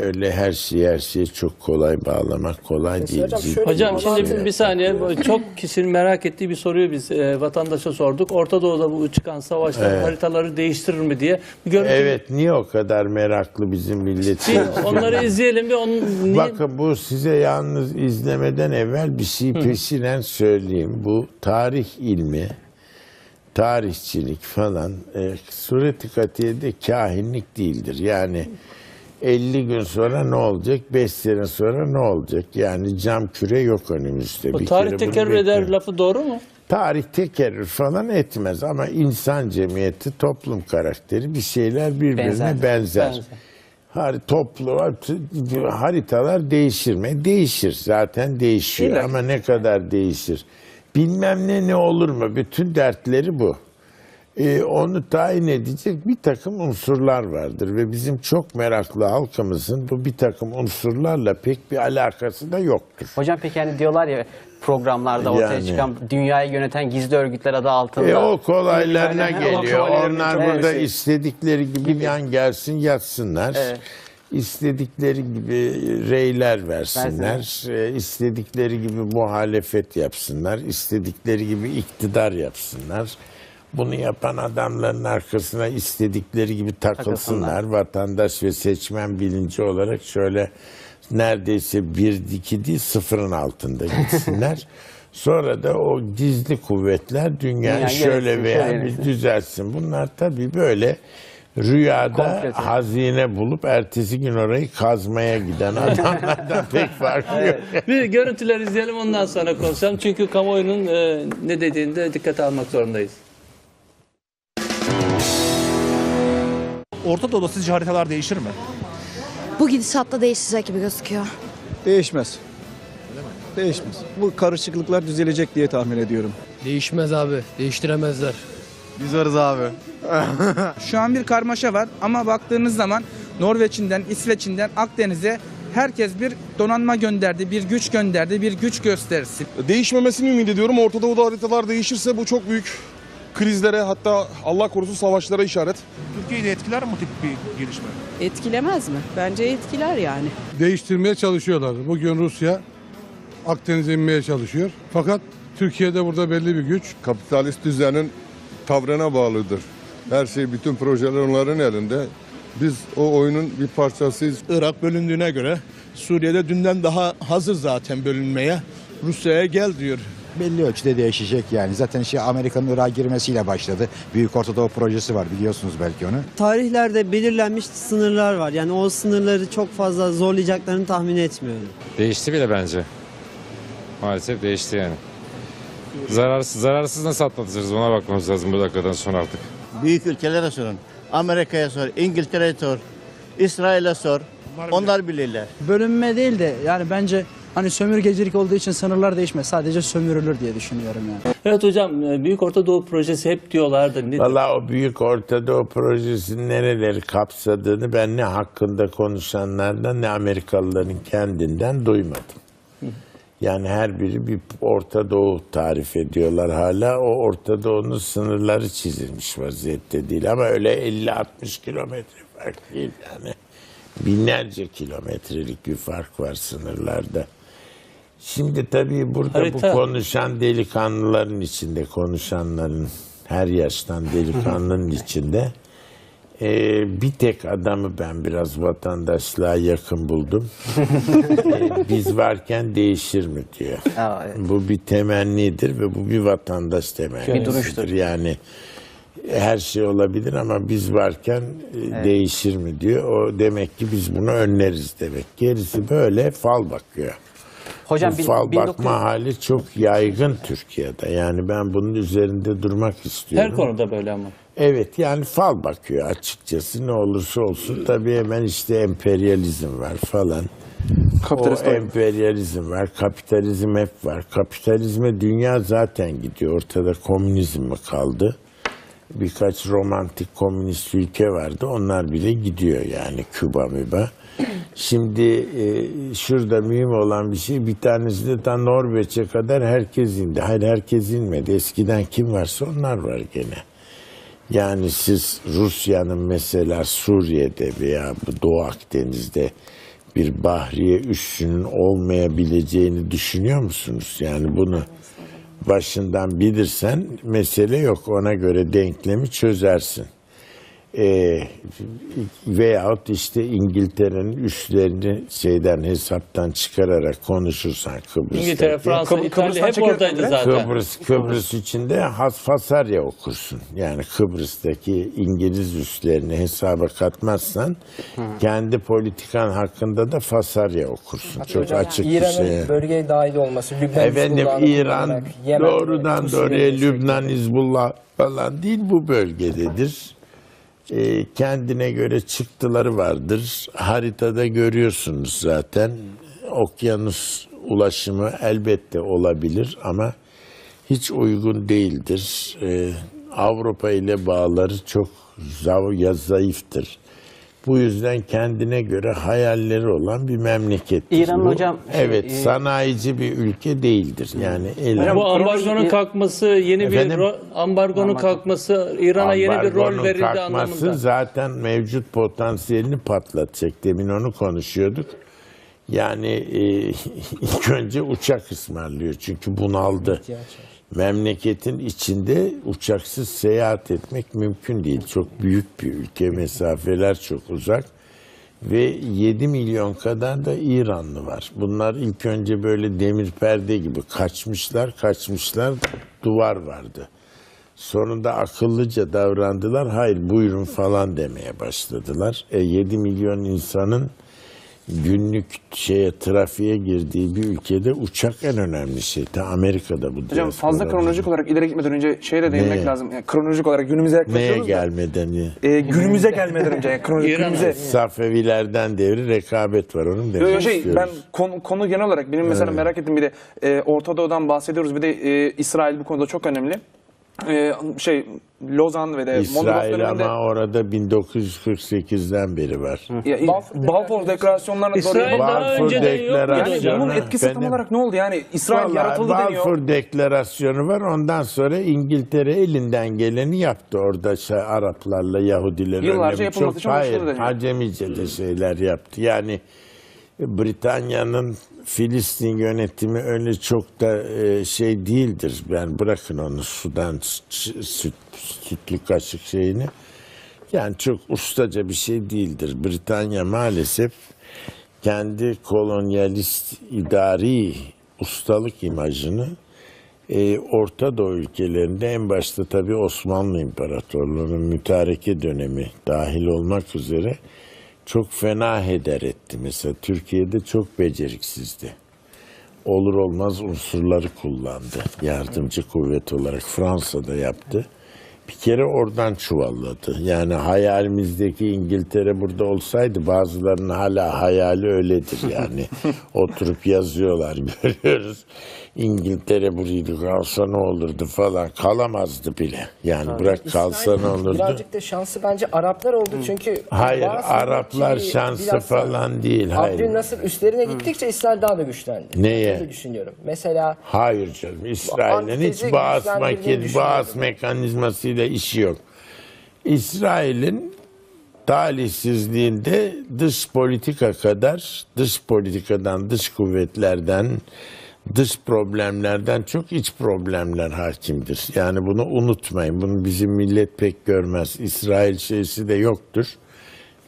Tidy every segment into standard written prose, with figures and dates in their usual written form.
öyle her şeyi çok kolay bağlamak kolay değil. Hocam şimdi bir saniye, çok kişinin merak ettiği bir soruyu biz vatandaşa sorduk. Orta Doğu'da bu çıkan savaşlar haritaları değiştirir mi diye. Evet, niye o kadar meraklı bizim millet? Onları izleyelim bir Bakın, bu size yalnız izlemeden evvel bir şey peşinen söyleyeyim. Bu tarih ilmi, tarihçilik falan sureti katiyede kahinlik değildir. Yani 50 gün sonra ne olacak, 5 sene sonra ne olacak? Yani cam küre yok önümüzde. Bu tarih tekerrür eder lafı doğru mu? Tarih tekerrür falan etmez ama insan cemiyeti, toplum karakteri bir şeyler birbirine benzer. Haritalar değişir mi? Değişir. Zaten değişiyor ama ne kadar değişir? Bilmem ne olur mu? Bütün dertleri bu. Onu tayin edecek bir takım unsurlar vardır ve bizim çok meraklı halkımızın bu bir takım unsurlarla pek bir alakası da yoktur. Hocam peki yani diyorlar ya programlarda ortaya çıkan dünyayı yöneten gizli örgütler adı altında. O kolaylarına geliyor. Onlar burada istedikleri gibi yan gelsin yatsınlar. İstedikleri gibi reyler versinler, istedikleri gibi muhalefet yapsınlar, istedikleri gibi iktidar yapsınlar. Bunu yapan adamların arkasına istedikleri gibi takılsınlar. Vatandaş ve seçmen bilinci olarak şöyle neredeyse bir diki değil, sıfırın altında gitsinler. Sonra da o gizli kuvvetler dünyayı şöyle veya bir düzelsin. Bunlar tabii böyle rüyada hazine bulup ertesi gün orayı kazmaya giden adamlardan pek farklı yok. Bir görüntüler izleyelim, ondan sonra konuşalım. Çünkü kamuoyunun ne dediğini de dikkate almak zorundayız. Orta Doğu'da sizce haritalar değişir mi? Bu gidişatta değişecek gibi gözüküyor. Değişmez. Değişmez. Bu karışıklıklar düzelecek diye tahmin ediyorum. Değişmez abi. Değiştiremezler. Biz varız abi. Şu an bir karmaşa var ama baktığınız zaman Norveç'inden, İsveç'inden Akdeniz'e herkes bir donanma gönderdi, bir güç gönderdi, bir güç gösterisi. Değişmemesini ümit ediyorum. Orta Doğu'da haritalar değişirse bu çok büyük krizlere, hatta Allah korusun savaşlara işaret. Türkiye'yi de etkiler mi bu tip bir gelişme? Etkilemez mi? Bence etkiler yani. Değiştirmeye çalışıyorlar. Bugün Rusya Akdeniz'e inmeye çalışıyor. Fakat Türkiye'de burada belli bir güç. Kapitalist düzenin tavrına bağlıdır. Her şey, bütün projeler onların elinde. Biz o oyunun bir parçasıyız. Irak bölündüğüne göre Suriye'de dünden daha hazır zaten bölünmeye. Rusya'ya gel diyor. Belli ölçüde değişecek yani. Zaten Amerika'nın Irak'a girmesiyle başladı. Büyük Orta Doğu projesi var, biliyorsunuz belki onu. Tarihlerde belirlenmiş sınırlar var. Yani o sınırları çok fazla zorlayacaklarını tahmin etmiyorum. Değişti bile bence. Maalesef değişti yani. Zararsız nasıl atlatacağız, ona bakmamız lazım bu dakikadan sonra artık. Büyük ülkelere sorun. Amerika'ya sor, İngiltere'ye sor, İsrail'e sor. Onlar bilirler. Bölünme değil de yani bence hani sömürgecilik olduğu için sınırlar değişmez. Sadece sömürülür diye düşünüyorum yani. Evet hocam, Büyük Orta Doğu Projesi hep diyorlardı. Valla o Büyük Orta Doğu Projesi'nin nereleri kapsadığını ben ne hakkında konuşanlardan ne Amerikalıların kendinden duymadım. Yani her biri bir Orta Doğu tarif ediyorlar hala. O Orta Doğu'nun sınırları çizilmiş vaziyette değil. Ama öyle 50-60 kilometre fark değil yani. Binlerce kilometrelik bir fark var sınırlarda. Şimdi tabii burada bu konuşan delikanlıların içinde, konuşanların her yaştan delikanlının içinde bir tek adamı ben biraz vatandaşlığa yakın buldum. Biz varken değişir mi diyor. Bu bir temennidir ve bu bir vatandaş temennisidir. Yani her şey olabilir ama biz varken değişir mi diyor. O demek ki biz bunu önleriz demek. Gerisi böyle fal bakıyor. Hocam, bu fal bakma hali çok yaygın Türkiye'de. Yani ben bunun üzerinde durmak istiyorum. Her konuda böyle ama. Evet, yani fal bakıyor açıkçası, ne olursa olsun. Tabii hemen işte emperyalizm var falan. O emperyalizm var, kapitalizm hep var. Kapitalizme dünya zaten gidiyor. Ortada komünizm mi kaldı? Birkaç romantik komünist ülke vardı. Onlar bile gidiyor yani, Küba müba. Şimdi şurada mühim olan bir şey, bir tanesi de ta Norveç'e kadar herkes indi. Hayır, herkes inmedi. Eskiden kim varsa onlar var gene. Yani siz Rusya'nın mesela Suriye'de veya Doğu Akdeniz'de bir bahriye üssünün olmayabileceğini düşünüyor musunuz? Yani bunu başından bilirsen mesele yok. Ona göre denklemi çözersin. Veyahut işte İngiltere'nin üslerini hesaptan çıkararak konuşursan Kıbrıs'ta. İngiltere, Fransa, İtalya hep oradaydı zaten. Kıbrıs içinde Fasarya okursun. Yani Kıbrıs'taki İngiliz üslerini hesaba katmazsan kendi politikan hakkında da Fasarya okursun. Hatta çok hocam, açık bir İran'ın şey. bölgeye dahil olması, Lübnan, Efendim İran doğrudan doğruya Suriye, Lübnan, Hizbullah falan değil, bu bölgededir. Kendine göre çıktıları vardır. Haritada görüyorsunuz zaten. Okyanus ulaşımı elbette olabilir ama hiç uygun değildir. Avrupa ile bağları çok zayıftır. Bu yüzden kendine göre hayalleri olan bir memlekettir. İran hocam sanayici bir ülke değildir. Yani bu ambargonun kalkması ambargonun kalkması İran'a yeni bir rol verildi anlamında. Zaten mevcut potansiyelini patlatacak. Demin onu konuşuyorduk. Yani ilk önce uçak ısmarlıyor çünkü bunaldı. Memleketin içinde uçaksız seyahat etmek mümkün değil. Çok büyük bir ülke, mesafeler çok uzak ve 7 milyon kadar da İranlı var. Bunlar ilk önce böyle demir perde gibi kaçmışlar, duvar vardı. Sonunda akıllıca davrandılar, hayır buyurun falan demeye başladılar. 7 milyon insanın günlük trafiğe girdiği bir ülkede uçak en önemli şey. Amerika'da bu. Hocam fazla kronolojik olarak ileri gitmeden önce şeye de değinmek lazım. Yani kronolojik olarak günümüze yaklaşıyoruz. Neye gelmeden? Günümüze gelmeden önce. Günümüze. Safevilerden devri rekabet var, onun demek istiyoruz. Ben konu genel olarak benim mesela merak ettiğim bir de Orta Doğu'dan bahsediyoruz. Bir de İsrail bu konuda çok önemli. Lozan ve de İsrail ama orada 1948'den beri var. Balfour Deklarasyonlarına İsrail daha önceden yoktu. Yani bunun etkisi tam olarak ne oldu? Yani İsrail yaratıldı deniyor. Balfour Deklarasyonu var. Ondan sonra İngiltere elinden geleni yaptı. Orada Araplarla Yahudiler yıllarca yapılması için acemice de şeyler yaptı. Yani Britanya'nın Filistin yönetimi öyle çok da değildir. Ben bırakın onu sudan sütlü kaşık şeyini. Yani çok ustaca bir şey değildir. Britanya maalesef kendi kolonyalist idari ustalık imajını Orta Doğu ülkelerinde, en başta tabii Osmanlı İmparatorluğu'nun mütareke dönemi dahil olmak üzere çok fena heder etti. Mesela Türkiye'de çok beceriksizdi. Olur olmaz unsurları kullandı. Yardımcı kuvvet olarak Fransa'da yaptı. Bir kere oradan çuvalladı. Yani hayalimizdeki İngiltere burada olsaydı, bazılarının hala hayali öyledir yani. Oturup yazıyorlar, görüyoruz. İngiltere buraydı, kalsa ne olurdu falan. Kalamazdı bile. Yani bırak kalsa ne olurdu. Birazcık da şansı bence Araplar oldu çünkü. Hayır, Araplar şansı falan değil. Hayır. Abdülnasır üstlerine gittikçe İsrail daha da güçlendi. Neye? Öyle düşünüyorum. Mesela. Hayır canım. İsrail'in hiç bağız mekanizmasıyla işi yok. İsrail'in talihsizliğinde dış politika kadar, dış politikadan, dış kuvvetlerden, dış problemlerden çok iç problemler hakimdir. Yani bunu unutmayın. Bunu bizim millet pek görmez. İsrail şeysi de yoktur.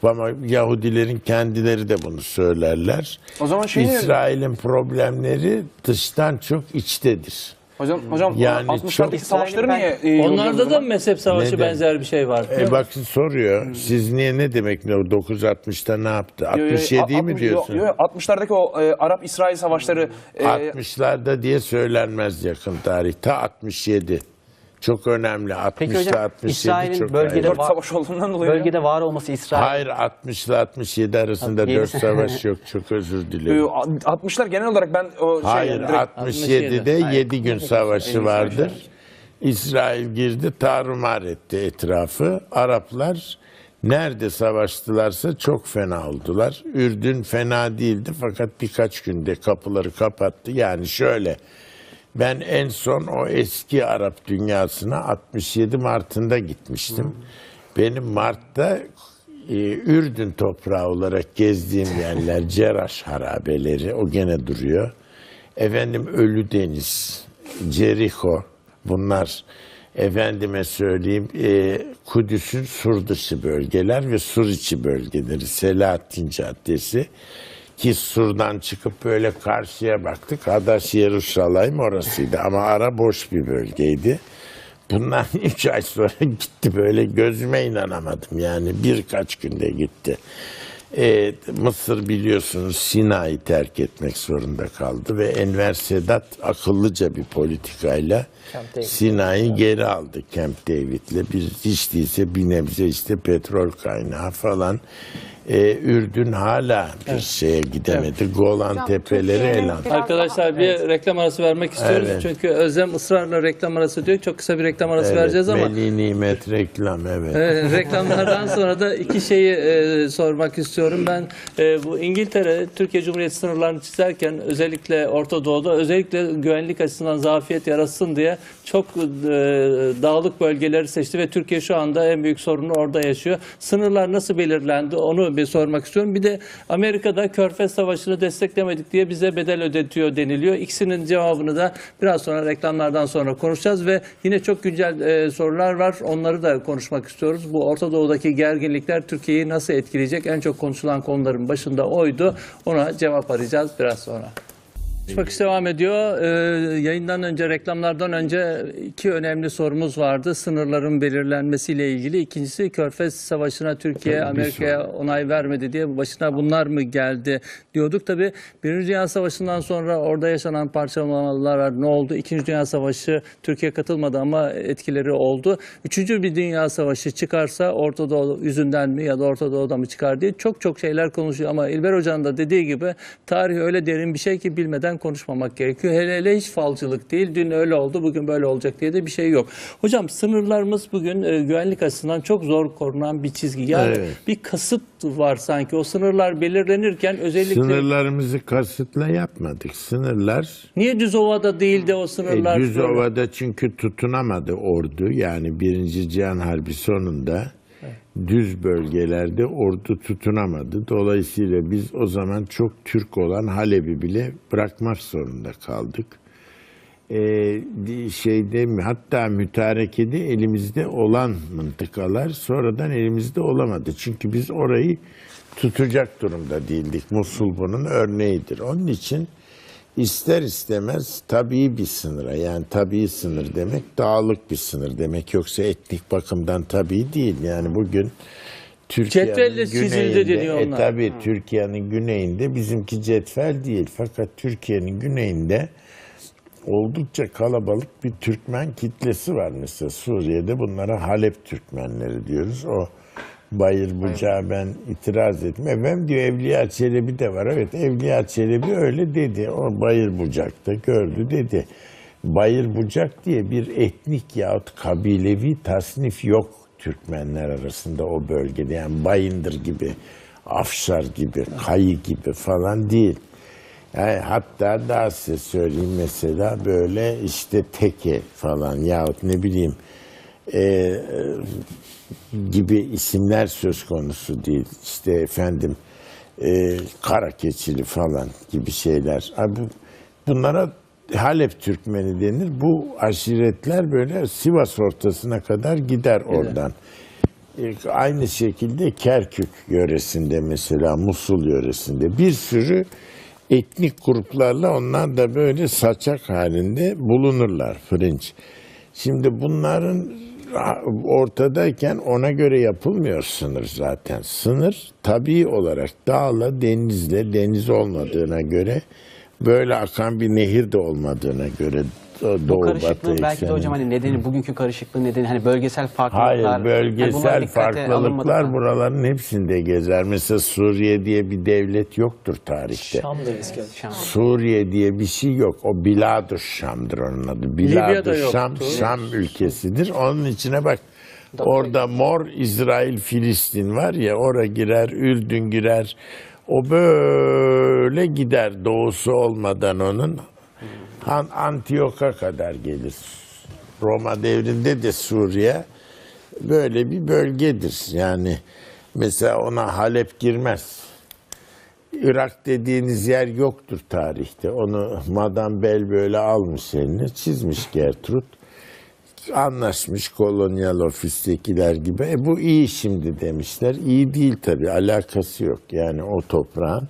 Ama Yahudilerin kendileri de bunu söylerler. O zaman İsrail'in problemleri dıştan çok içtedir. Hocam yani 60'lardaki savaşları niye? Onlarda da mezhep savaşı benzer bir şey var. Bakın soruyor. Siz ne demek 960'ta ne yaptı? 67'yi mi diyorsun? Yok 60'lardaki o Arap-İsrail savaşları. 60'larda diye söylenmez yakın tarihte. 67. Çok önemli. 60 ile 67 İsrail'in çok bölgede var olması İsrail. Hayır, 60 ile 67 arasında 4 savaş yok. Çok özür dilerim. 60'lar genel olarak ben hayır, 67'de 7 gün savaşı vardır. İsrail girdi, tarumar etti etrafı. Araplar nerede savaştılarsa çok fena oldular. Ürdün fena değildi fakat birkaç günde kapıları kapattı. Yani şöyle, ben en son o eski Arap dünyasına 67 Mart'ında gitmiştim. Benim Mart'ta Ürdün toprağı olarak gezdiğim yerler, Ceraş harabeleri, o gene duruyor. Efendim Ölüdeniz, Ceriko, bunlar efendime söyleyeyim Kudüs'ün sur dışı bölgeler ve sur içi bölgeleri. Selahattin Caddesi ki surdan çıkıp böyle karşıya baktık. Hadaş Yeruşalayim orasıydı ama ara boş bir bölgeydi. Bundan 3 ay sonra gitti, böyle gözüme inanamadım yani, birkaç günde gitti. Mısır biliyorsunuz Sina'yı terk etmek zorunda kaldı ve Enver Sedat akıllıca bir politikayla Sina'yı geri aldı Camp David'le. Hiç değilse bir nebze işte petrol kaynağı falan. Ürdün hala bir şeye gidemedi. Golan Tepeleri elan. Arkadaşlar bir reklam arası vermek istiyoruz. Evet. Çünkü Özlem ısrarla reklam arası diyor. Çok kısa bir reklam arası vereceğiz ama. Veli nimet reklam, evet. Reklamlardan sonra da iki şeyi sormak istiyorum. Ben bu İngiltere, Türkiye Cumhuriyeti sınırlarını çizerken özellikle Orta Doğu'da özellikle güvenlik açısından zafiyet yaratsın diye çok dağlık bölgeleri seçti ve Türkiye şu anda en büyük sorunu orada yaşıyor. Sınırlar nasıl belirlendi? Onu bir sormak istiyorum. Bir de Amerika'da Körfez Savaşı'nı desteklemedik diye bize bedel ödetiyor deniliyor. İkisinin cevabını da biraz sonra reklamlardan sonra konuşacağız ve yine çok güncel sorular var. Onları da konuşmak istiyoruz. Bu Orta Doğu'daki gerginlikler Türkiye'yi nasıl etkileyecek? En çok konuşulan konuların başında oydu. Ona cevap arayacağız biraz sonra. Konuşmak devam ediyor. Yayından önce, reklamlardan önce iki önemli sorumuz vardı. Sınırların belirlenmesiyle ilgili. İkincisi Körfez Savaşı'na Türkiye, Amerika'ya onay vermedi diye başına bunlar mı geldi diyorduk. Tabii Birinci Dünya Savaşı'ndan sonra orada yaşanan parçalamalar ne oldu? İkinci Dünya Savaşı Türkiye katılmadı ama etkileri oldu. Üçüncü bir Dünya Savaşı çıkarsa Orta Doğu yüzünden mi ya da Orta Doğu'da mı çıkar diye çok şeyler konuşuyor. Ama İlber Hoca'nın da dediği gibi tarih öyle derin bir şey ki bilmeden konuşmamak gerekiyor. Hele hiç falcılık değil. Dün öyle oldu, bugün böyle olacak diye de bir şey yok. Hocam sınırlarımız bugün güvenlik açısından çok zor korunan bir çizgi. Yani bir kasıt var sanki. O sınırlar belirlenirken özellikle... Sınırlarımızı kasıtla yapmadık. Sınırlar... Niye Düzova'da değil de o sınırlar... Düzova'da çünkü tutunamadı ordu. Yani Birinci Cihan Harbi sonunda düz bölgelerde ordu tutunamadı. Dolayısıyla biz o zaman çok Türk olan Halep'i bile bırakmak zorunda kaldık. Hatta mütarekede elimizde olan mıntıkalar sonradan elimizde olamadı. Çünkü biz orayı tutacak durumda değildik. Musul bunun örneğidir. Onun için ister istemez tabii bir sınıra, yani tabii sınır demek dağlık bir sınır demek, yoksa etnik bakımdan tabii değil. Yani bugün Türkiye'nin güneyinde, tabii Türkiye'nin güneyinde bizimki cetvel değil, fakat Türkiye'nin güneyinde oldukça kalabalık bir Türkmen kitlesi var. Mesela Suriye'de bunlara Halep Türkmenleri diyoruz. O Bayır Bucağı ben itiraz ettim. Efendim diyor, Evliya Çelebi de var. Evet, Evliya Çelebi öyle dedi. O Bayır Bucak'ta gördü dedi. Bayır Bucak diye bir etnik yahut kabilevi tasnif yok Türkmenler arasında o bölgede. Yani Bayındır gibi, Afşar gibi, Kayı gibi falan değil. Yani hatta daha size söyleyeyim, mesela böyle işte Teke falan yahut ne bileyim gibi isimler söz konusu değil. İşte efendim Karakeçili falan gibi şeyler. Bunlara Halep Türkmeni denir. Bu aşiretler böyle Sivas ortasına kadar gider oradan. Aynı şekilde Kerkük yöresinde, mesela Musul yöresinde bir sürü etnik gruplarla onlar da böyle saçak halinde bulunurlar, fırınç. Şimdi bunların ortadayken ona göre yapılmıyor sınır zaten. Sınır tabii olarak dağla, denizle, deniz olmadığına göre, böyle akan bir nehir de olmadığına göre Bu karışıklığın belki de hocam hani nedeni, bugünkü karışıklığın nedeni hani bölgesel farklılıklar. Hayır, bölgesel farklılıklar buraların hepsinde gezer. Mesela Suriye diye bir devlet yoktur tarihte. Suriye diye bir şey yok. O Bilad-ı Şam'dır onun adı. Bilad-ı Şam, Şam ülkesidir. Onun içine bak. Orada Mor İsrail, Filistin var ya, oraya girer, Ürdün girer. O böyle gider doğusu olmadan onun. Antiyok'a kadar gelir. Roma devrinde de Suriye böyle bir bölgedir. Yani Mesela ona Halep girmez. Irak dediğiniz yer yoktur tarihte. Onu Madame Bell böyle almış eline, çizmiş Gertrud. Anlaşmış kolonyal ofistekiler gibi. Bu iyi şimdi demişler. İyi değil tabii, alakası yok. Yani o toprağın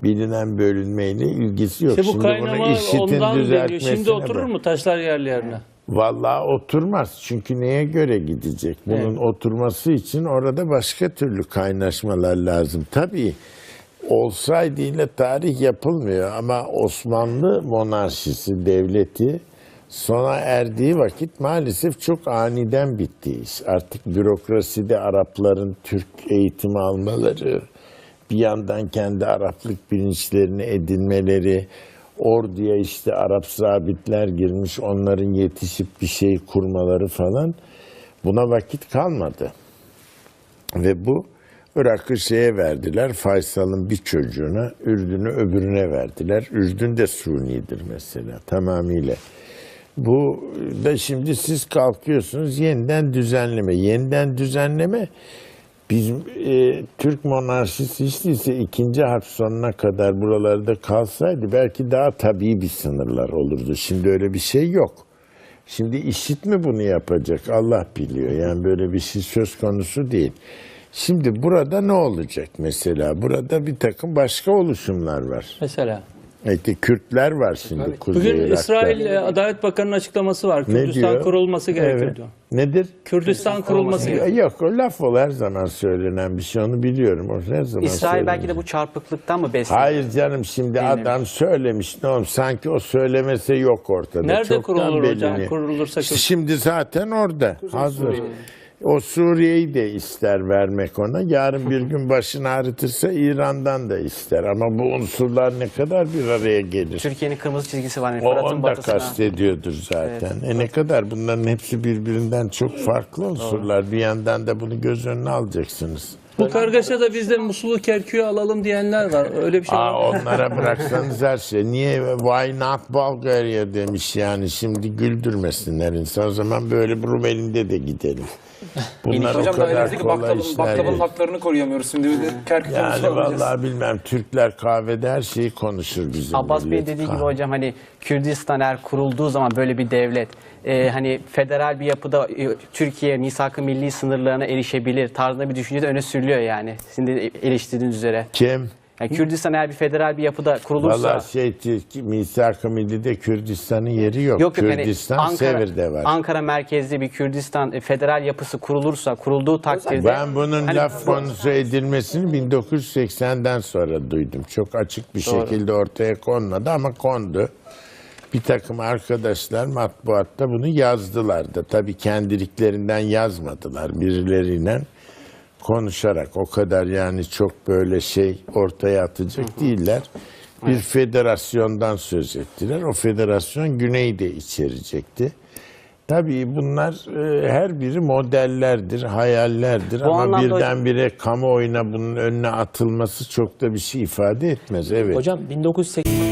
bilinen bölünmeyle ilgisi yok. İşte bu şimdi kaynama bunu IŞİD'in ondan geliyor. Şimdi düzeltmesine oturur bak. mu taşlar yerli yerine? Vallahi oturmaz. Çünkü neye göre gidecek? Bunun oturması için orada başka türlü kaynaşmalar lazım. Tabii olsaydı ile tarih yapılmıyor ama Osmanlı monarşisi, devleti sona erdiği vakit maalesef çok aniden bitti iş. Artık bürokraside Arapların Türk eğitimi almaları, bir yandan kendi Araplık bilinçlerini edinmeleri, orduya işte Arap zabitler girmiş, onların yetişip bir şey kurmaları falan, buna vakit kalmadı. Ve bu Irak'ı şeye verdiler, Faysal'ın bir çocuğuna, Ürdün'ü öbürüne verdiler. Ürdün de Suni'dir mesela tamamıyla. Bu da şimdi siz kalkıyorsunuz yeniden düzenleme. Yeniden düzenleme bizim Türk monarşisi hiç değilse 2. harp sonuna kadar buralarda kalsaydı belki daha tabii bir sınırlar olurdu. Şimdi öyle bir şey yok. Şimdi IŞİD mi bunu yapacak? Allah biliyor. Yani böyle bir şey söz konusu değil. Şimdi burada ne olacak mesela? Burada bir takım başka oluşumlar var. Mesela? İşte Kürtler var şimdi Kuzey Bugün Irak'ta. İsrail Adalet Bakanı'nın açıklaması var. Ne Kürdistan diyor? kurulması gerekiyor Evet. diyor. Nedir? Kürdistan kurulması gerekiyor. Yok, o laf o her zaman söylenen bir şey, onu biliyorum. O her zaman İsrail söylenen. belki de bu çarpıklıktan mı besleniyor? Hayır canım, şimdi adam söylemiş, ne oğlum, sanki o söylemese yok ortada. Nerede Çoktan kurulur hocam? belli. Kurulursa Şimdi zaten orada hazır. O Suriye'yi de ister vermek ona. Yarın bir gün başını ağrıtırsa İran'dan da ister. Ama bu unsurlar ne kadar bir araya gelir? Türkiye'nin kırmızı çizgisi var. Yani O Fırat'ın onu da batısına. kastediyordur zaten. Evet. Ne kadar bunların hepsi birbirinden çok farklı unsurlar. Bir yandan da bunu göz önüne alacaksınız. Bu kargaşada biz de Musul'u, Kerkük'ü alalım diyenler var. Öyle bir şey var. Onlara bıraksanız her şey. Niye? Why not Bulgaria demiş yani. Şimdi güldürmesinler insan. O zaman böyle Rumeli'nde de gidelim. Bunlar o Hocam daha kadar elimizdeki kolay işler baklavanın değil. haklarını koruyamıyoruz. Şimdi Kerkük'e Yani vallahi bilmem, Türkler kahvede her şeyi konuşur bizim. Abbas Bey millet. dediği gibi hocam, hani Kürdistan eğer kurulduğu zaman böyle bir devlet hani federal bir yapıda Türkiye misak-ı milli sınırlarına erişebilir tarzında bir düşünce de öne sürülüyor yani. Şimdi eleştirdiğiniz üzere. Kim? Yani Kürdistan eğer bir federal bir yapıda kurulursa. Vallahi Misak-ı Milli'de Kürdistan'ın yeri yok. Yok, yani Kürdistan Sevir'de var. Ankara merkezli bir Kürdistan federal yapısı kurulursa, kurulduğu takdirde. Ben bunun hani laf konusu edilmesini 1980'den sonra duydum. Çok açık bir Doğru. şekilde ortaya konmadı ama kondu. Bir takım arkadaşlar matbuatta bunu yazdılar da. Tabii kendiliklerinden yazmadılar, birileriyle konuşarak. O kadar yani çok böyle şey ortaya atacak değiller. Bir federasyondan söz ettiler. O federasyon Güney'i de içerecekti. Tabii bunlar her biri modellerdir, hayallerdir ama anlamda birdenbire kamuoyuna bunun önüne atılması çok da bir şey ifade etmez. Evet. Hocam 1980